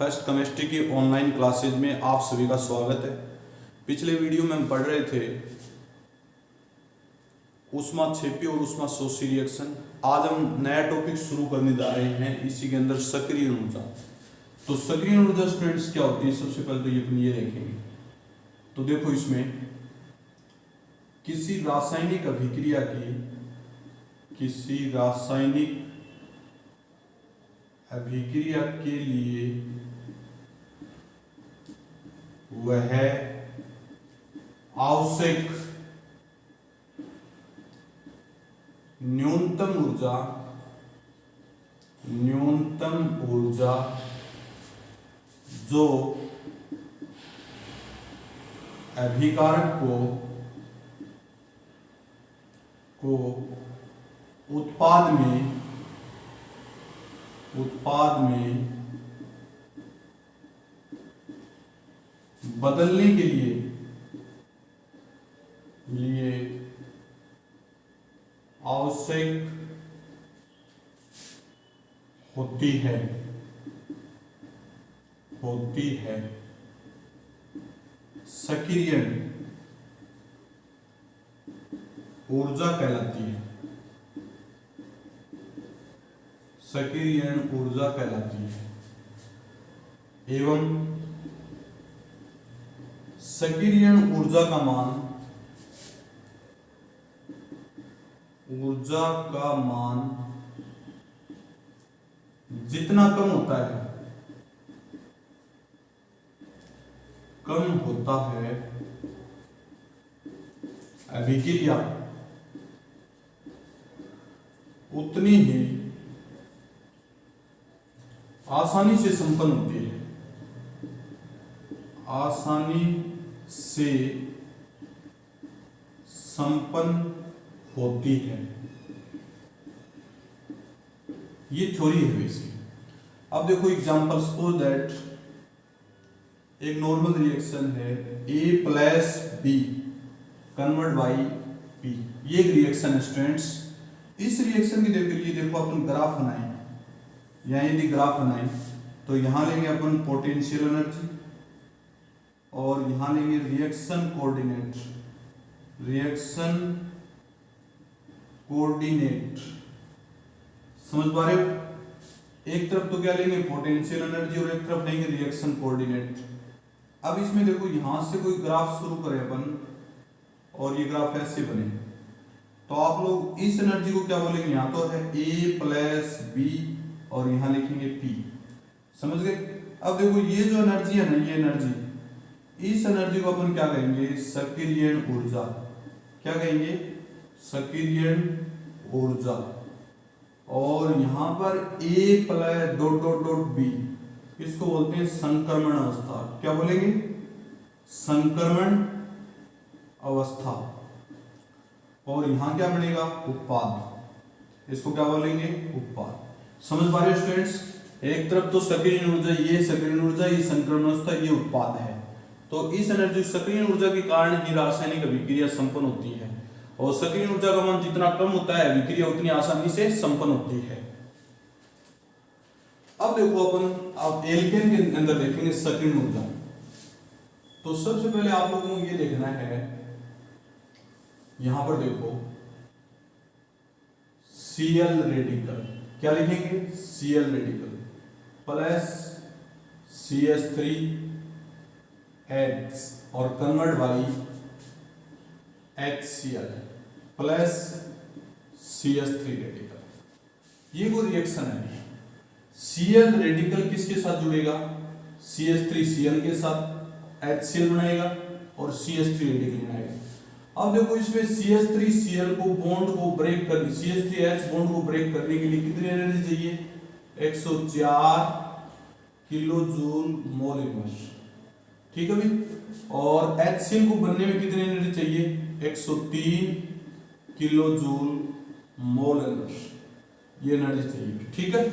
First chemistry की online classes में आप सभी का स्वागत है। पिछले वीडियो में हम पढ़ रहे थे ऊष्माक्षेपी और ऊष्माशोषी रिएक्शन। आज हम नया टॉपिक शुरू करने जा रहे हैं, इसी के अंदर सक्रिय ऊर्जा। तो सक्रिय ऊर्जा स्टूडेंट्स क्या होती है, सबसे पहले तो ये देखेंगे। तो देखो, इसमें किसी रासायनिक अभिक्रिया के लिए वह आवश्यक न्यूनतम ऊर्जा जो अभिकारक को उत्पाद में बदलने के लिए आवश्यक होती है सक्रिय ऊर्जा कहलाती है। एवं सक्रिय ऊर्जा का मान जितना कम होता है अभिक्रिया उतनी ही आसानी से संपन्न होती है। ये थ्योरी है बेसिक। अब देखो एग्जांपल, सपोज दैट एक नॉर्मल रिएक्शन है A plus B convert by P। ये एक रिएक्शन है स्टूडेंट्स। इस रिएक्शन के लिए देखो अपन ग्राफ बनाए, यहाँ यदि ग्राफ बनाए तो यहाँ लेंगे अपन पोटेंशियल एनर्जी और यहाँ लेंगे रिएक्शन कोऑर्डिनेट। समझ पा रहे हो? एक तरफ तो क्या लेंगे पोटेंशियल एनर्जी और एक तरफ लेंगे रिएक्शन कोऑर्डिनेट। अब इसमें देखो, यहां से कोई ग्राफ शुरू करें अपन और ये ग्राफ ऐसे बने तो आप लोग इस एनर्जी को क्या बोलेंगे, यहाँ तो है A प्लस B और यहाँ लिखेंगे P। समझ गए? अब देखो, ये जो एनर्जी है ना, ये एनर्जी, इस एनर्जी को अपन क्या कहेंगे, सक्रिय ऊर्जा। क्या कहेंगे? सक्रिय ऊर्जा। और यहाँ पर A plus dot dot dot B, इसको बोलते हैं संक्रमण अवस्था। क्या बोलेंगे? संक्रमण अवस्था। और यहां क्या बनेगा? उत्पाद। इसको क्या बोलेंगे? उत्पाद। समझ पा रहे हो स्टूडेंट्स? एक तरफ तो सक्रिय ऊर्जा, ये सक्रिय ऊर्जा, ये संक्रमण अवस्था, ये उत्पाद है। तो इस एनर्जी सक्रिय ऊर्जा के कारण ही रासायनिक अभिक्रिया संपन्न होती है और सक्रिय ऊर्जा का मान जितना कम होता है अभिक्रिया उतनी आसानी से संपन्न होती है। अब देखो, अपन आप एल्केन के अंदर देखेंगे सक्रिय ऊर्जा। तो सबसे पहले आप लोगों को ये देखना है, यहां पर देखो Cl रेडिकल। क्या लिखेंगे? Cl रेडिकल प्लस CH3H और convert by HCl plus CH3 radical. ये वो रिएक्शन है। Cl रेडिकल किसके साथ जुड़ेगा? CH3Cl के साथ HCl बनाएगा और CH3 रेडिकल बनाएगा। अब देखो, इसमें CH3Cl को बॉन्ड को ब्रेक करने, CH3H बॉन्ड को ब्रेक करने के लिए कितनी एनर्जी चाहिए? 104 किलो जूल मोल इनवर्स। ठीक है भाई? और HCl को बनने में कितनी एनर्जी चाहिए? 103 किलो जूल मोल इनवर्स। ये एनर्जी चाहिए। ठीक है?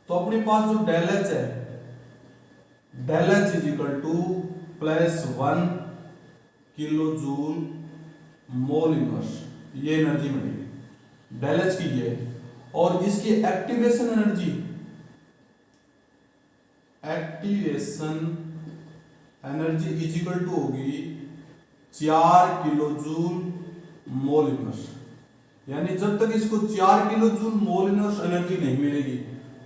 तो अपने पास जो डेल H है, del H is equal to +1 kilo joule mole inverse, ये एनर्जी बनेगी डेल H की ये। और इसकी activation activation energy is equal to होगी 4 किलो जूल मोल इनवर्स। यानी जब तक इसको 4 kilo joule mole inverse energy नहीं मिलेगी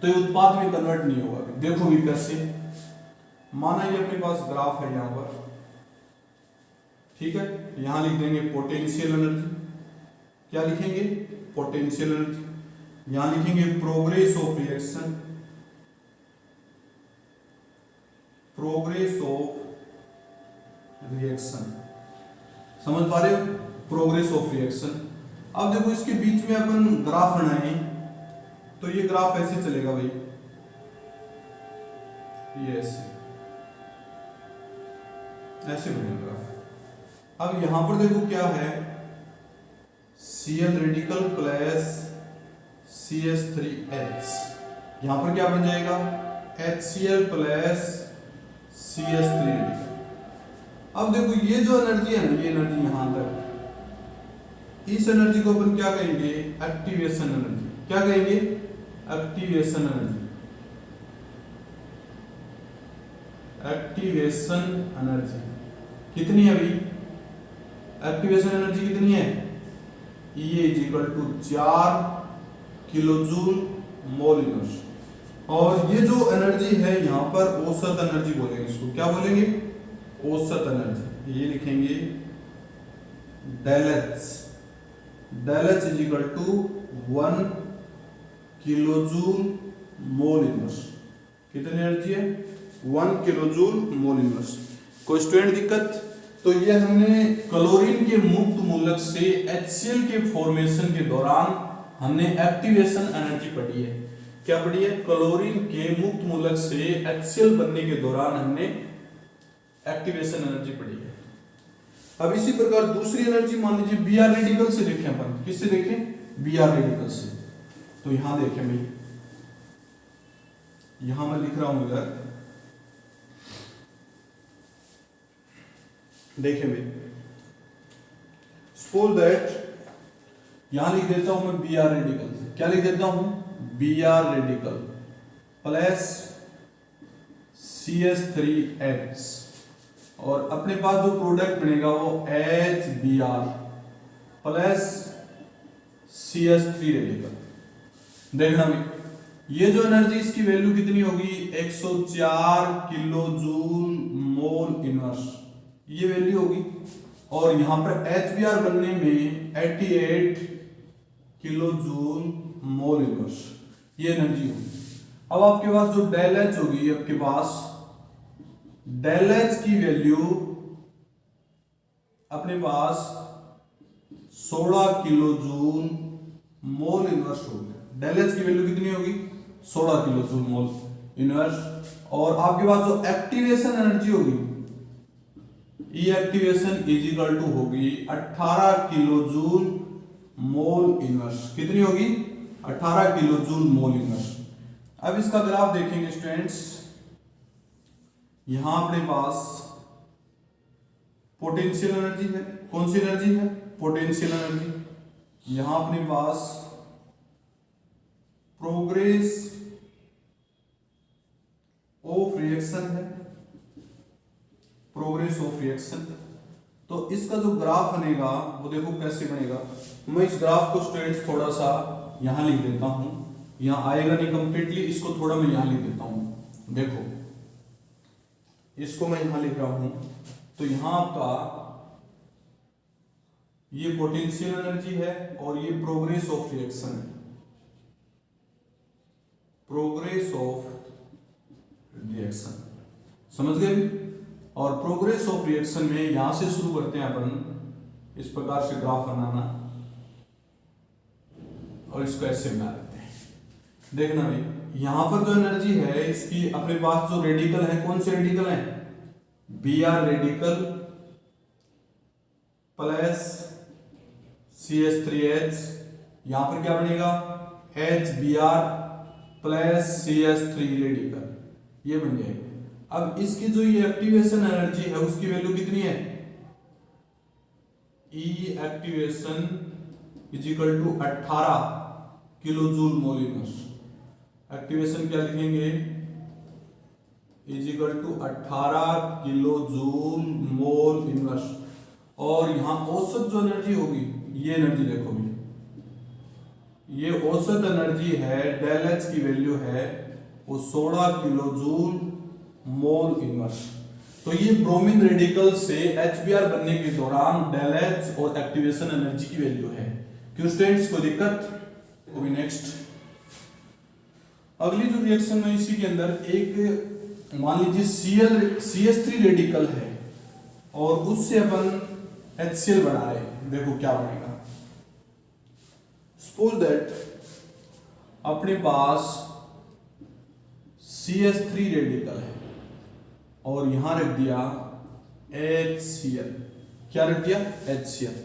तो ये उत्पाद में कन्वर्ट नहीं होगा। देखो भी कैसे, माना ये अपने पास ग्राफ है यहां पर, ठीक है, यहां लिख देंगे पोटेंशियल एनर्जी। क्या लिखेंगे? Potential energy. यहां लिखेंगे progress of reaction, progress of reaction. समझ पा रहे हो? Progress of reaction. अब देखो इसके बीच में अपन ग्राफ बनाए तो ये ग्राफ ऐसे चलेगा भाई, ये ऐसे बनेगा ग्राफ। अब यहां पर देखो क्या है, Cl रेडिकल प्लस CH3H, यहां पर क्या बन जाएगा HCl प्लस CH3 रेडिकल। अब देखो ये जो एनर्जी है ना, ये एनर्जी यहां तक, इस एनर्जी को अपन क्या कहेंगे? Activation energy. क्या कहेंगे? Activation energy. एक्टिवेशन एनर्जी कितनी है भाई? एक्टिवेशन एनर्जी कितनी है? E is equal to 4 kilo joule mole inverse. और ये जो एनर्जी है यहां पर औसत एनर्जी बोलेंगे इसको। क्या बोलेंगे? औसत एनर्जी। ये लिखेंगे del H. Del H is equal to 1 kilo joule mole inverse. कितनी एनर्जी है? 1 किलो जूल मोल इनवर्स। कोई स्टूडेंट दिक्कत? तो ये हमने क्लोरीन के मुक्त मूलक से HCl के फॉर्मेशन के दौरान हमने एक्टिवेशन एनर्जी पढ़ी है। क्या पढ़ी है? क्लोरीन के मुक्त मूलक से HCl बनने के दौरान हमने एक्टिवेशन एनर्जी पढ़ी है। अब इसी प्रकार दूसरी एनर्जी मान लीजिए Br रेडिकल से देखें अपन। किससे देखें? Br रेडिकल से। तो यहां देखें भाई, यहां मैं लिख रहा हूं इधर, देखें भाई, सपोज दैट यहां लिख देता हूं मैं Br रेडिकल। क्या लिख देता हूं? Br रेडिकल प्लस CH3H, और अपने पास जो प्रोडक्ट बनेगा वो HBr प्लस CH3 रेडिकल। देखना भाई, ये जो एनर्जी इसकी वैल्यू कितनी होगी? 104 किलो जूल मोल इनवर्स, ये वैल्यू होगी। और यहां पर HBr बनने में 88 किलो जूल मोल इनवर्स, ये एनर्जी होगी। अब आपके पास जो डेल एच होगी, आपके पास डेल एच की वैल्यू अपने पास 16 किलो जूल मोल इनवर्स होगी। डेल एच की वैल्यू कितनी होगी? 16 किलो जूल मोल इनवर्स। और आपके पास जो एक्टिवेशन एनर्जी होगी, ई एक्टिवेशन इज इक्वल टू होगी 18 किलो जूल मोल इनवर्स। कितनी होगी? 18 किलो जूल मोल इनवर्स। अब इसका ग्राफ देखेंगे स्टूडेंट्स, यहां अपने पास पोटेंशियल एनर्जी है। कौन सी एनर्जी है? Potential energy. यहां अपने पास प्रोग्रेस ऑफ रिएक्शन है, प्रोग्रेस ऑफ रिएक्शन। तो इसका जो ग्राफ बनेगा वो देखो कैसे बनेगा। मैं इस ग्राफ को स्टूडेंट्स थोड़ा सा यहां लिख देता हूं, यहां आएगा नहीं कंप्लीटली, इसको थोड़ा मैं यहां लिख देता हूं। देखो इसको मैं यहां लिख रहा हूं, तो यहां आपका ये पोटेंशियल एनर्जी है और ये प्रोग्रेस ऑफ रिएक्शन है, प्रोग्रेस ऑफ रिएक्शन। समझ गए? और प्रोग्रेस ऑफ रिएक्शन में यहां से शुरू करते हैं अपन, इस प्रकार से ग्राफ बनाना, और इसको ऐसे बना देते हैं। देखना भाई, यहां पर जो एनर्जी है इसकी अपने पास जो रेडिकल है, कौन से रेडिकल है? Br radical plus CH3H। यहां पर क्या बनेगा? HBr प्लस CH3 रेडिकल, ये बन जाएगा। अब इसकी जो ये एक्टिवेशन एनर्जी है उसकी वैल्यू कितनी है? E activation is equal to 18 kilo joule mole inverse. Activation क्या लिखेंगे? Is equal to 18 kilo joule mole inverse. और यहाँ औसत जो एनर्जी होगी, ये एनर्जी देखो भी, ये औसत एनर्जी है, डेल एच की वैल्यू है वो 16 किलो जूल मोल इनवर्स। तो ये ब्रोमीन रेडिकल से HBr बनने के दौरान डेल एच और एक्टिवेशन एनर्जी की वैल्यू है। क्यों स्टूडेंट्स, कोई दिक्कत? अभी नेक्स्ट अगली जो रिएक्शन है, इसी के अंदर एक मान लीजिए CH3 रेडिकल है और उससे अपन HCl बना रहे हैं। देखो क्या बनेगा। सपोज दैट अपने पास CH3 रेडिकल है और यहां रख दिया HCl। क्या रख दिया? HCl।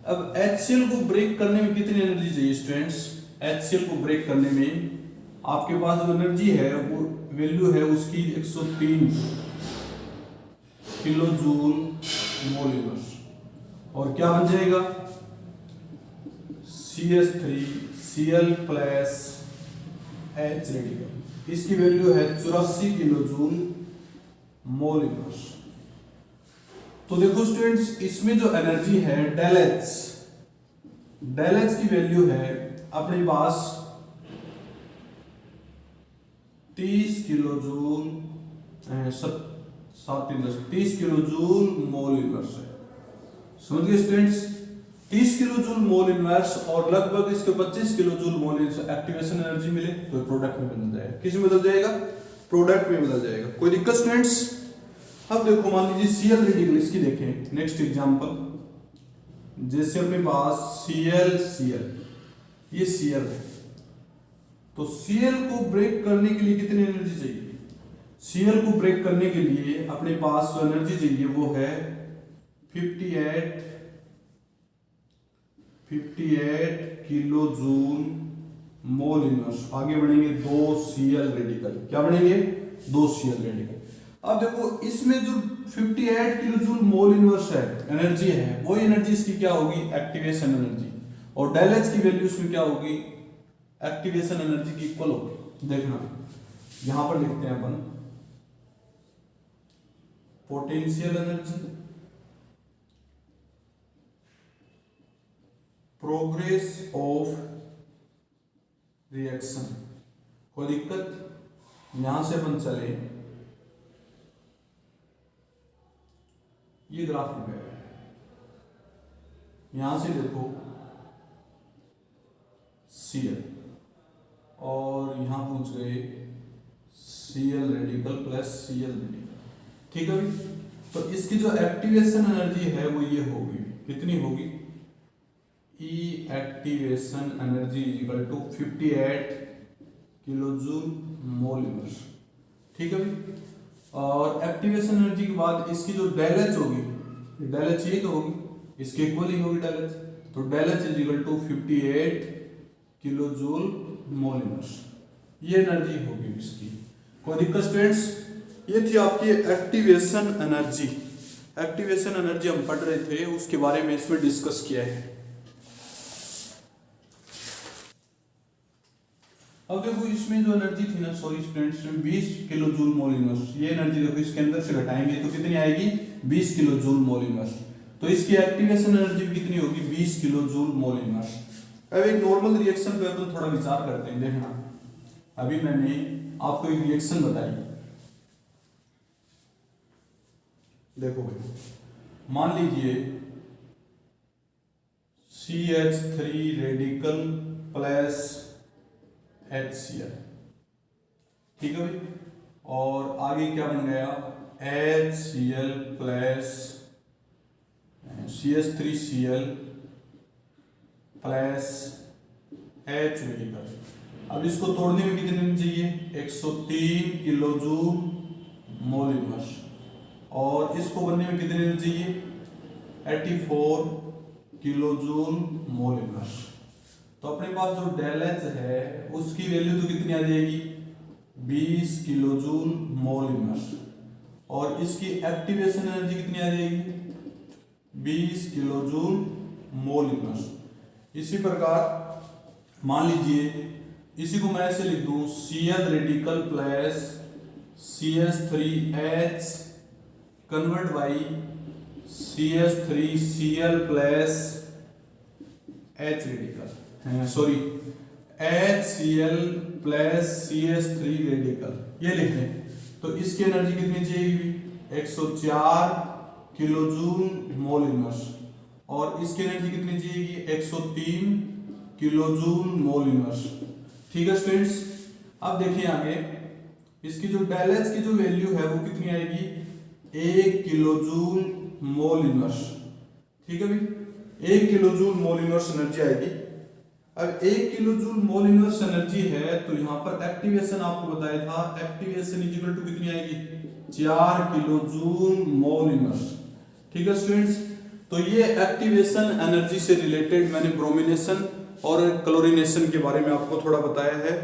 अब HCl को ब्रेक करने में कितनी एनर्जी चाहिए स्टूडेंट्स? HCl को ब्रेक करने में आपके पास जो एनर्जी है वो वैल्यू है उसकी 103 किलो जूल मोल इनवर्स। और क्या बन जाएगा? CH3Cl प्लस H रेडिकल, इसकी वैल्यू है 84 किलो जूल मोल इनवर्स। तो देखो स्टूडेंट्स, इसमें जो एनर्जी है डेल एच की वैल्यू है अपने पास 30 kilo joule 30 kilo joule mole inverse है। समझ गए students? 30 kilo joule mole inverse और लगभग इसके 25 किलो जूल मोल एक्टिवेशन एनर्जी मिले तो प्रोडक्ट में बदल जाएगा। किस में बदल जाएगा? प्रोडक्ट में बदल जाएगा। कोई दिक्कत स्टूडेंट्स? अब देखो मान लीजिए Cl रेडिकल, इसकी देखें नेक्स्ट एग्जांपल। जैसे अपने पास Cl ये Cl है, तो Cl को ब्रेक करने के लिए कितनी एनर्जी चाहिए? Cl को ब्रेक करने के लिए अपने पास जो एनर्जी चाहिए वो है 58 किलो जूल मोल इनवर्स। आगे बढ़ेंगे 2 Cl रेडिकल। क्या बढ़ेंगे? 2 Cl रेडिकल। अब देखो इसमें जो 58 किलो जूल मोल इनवर्स है, एनर्जी है, वो एनर्जी इसकी क्या होगी? Activation energy. और डेल एच की वैल्यू इसमें क्या होगी? एक्टिवेशन एनर्जी की इक्वल होगी। देखना यहां पर लिखते हैं अपन potential energy, progress of reaction. कोई दिक्कत? यहां से अपन चले, ये ग्राफ लिखेगा, यहां से देखो Cl और यहां पहुंच गए Cl radical plus Cl radical. ठीक है भाई? तो इसकी जो एक्टिवेशन एनर्जी है वो ये होगी, कितनी होगी? E activation energy equal to 58 kilo joule mole inverse. ठीक है भाई? और एक्टिवेशन एनर्जी के बाद इसकी जो डेल एच होगी, डेल एच ये तो होगी, इसके इक्वल ही होगी डेल एच। तो del H is equal to 58 kilo joule mole inverse. ये एनर्जी होगी इसकी। कोई दिक्कत स्टूडेंट्स? ये थी आपकी एक्टिवेशन एनर्जी। एक्टिवेशन एनर्जी हम पढ़ रहे थे, उसके बारे में इसमें डिस्कस किया है। अब देखो इसमें जो एनर्जी थी ना, sorry students, 20 kilo joule mole inverse. ये एनर्जी देखो इसके अंदर से घटाएंगे तो कितनी आएगी? 20 किलो जूल मोल इनवर्स। तो इसकी एक्टिवेशन एनर्जी कितनी होगी? 20 किलो जूल मोल इनवर्स। अब एक नॉर्मल रिएक्शन पे अपन थोड़ा विचार करते हैं। देखना, अभी मैंने आपको एक रिएक्शन बताई, देखो भाई, मान लीजिए CH3 रेडिकल प्लस HCl। ठीक है भाई? और आगे क्या बन गया? HCl plus CH3Cl plus H radical. अब इसको तोड़ने में कितनी एनर्जी चाहिए? 103 किलो जूल मोल इनवर्स। और इसको बनने में कितनी एनर्जी चाहिए? 84 किलो जूल मोल इनवर्स। तो अपने पास जो डेल एच है उसकी वैल्यू तो कितनी आ जाएगी? 20 किलो जूल मोल इनवर्स। और इसकी एक्टिवेशन एनर्जी कितनी आ जाएगी? 20 किलो जूल मोल इनवर्स। इसी प्रकार मान लीजिए इसी को मैं ऐसे लिख दूं, Cl radical plus CH3H convert by CH3Cl plus H radical, sorry HCl plus CH3 radical, ये लिख लें। तो इसकी एनर्जी कितनी चाहिए? 104 किलो जूल मोल इनवर्स, और इसकी एनर्जी कितनी चाहिए? 103 किलो जूल मोल इनवर्स। ठीक है स्टूडेंट्स, अब देखिए आगे इसकी जो डेल एच की जो वैल्यू है वो कितनी आएगी? 1 किलो जूल मोल इनवर्स। ठीक है भाई, 1 kilo joule mole inverse energy आएगी। अब 1 kilo joule mole inverse energy है तो यहाँ पर एक्टिवेशन आपको बताया था, एक्टिवेशन इज इक्वल टू कितनी आएगी? 4 किलो जूल मोल इनवर्स। ठीक है स्टूडेंट्स, तो ये एक्टिवेशन एनर्जी से रिलेटेड मैंने ब्रोमिनेशन और क्लोरीनेशन के बारे में आपको थोड़ा बताया है।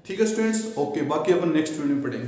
ठीक है स्टूडेंट्स, ओके, बाकी अपन नेक्स्ट वीडियो में पढ़ेंगे।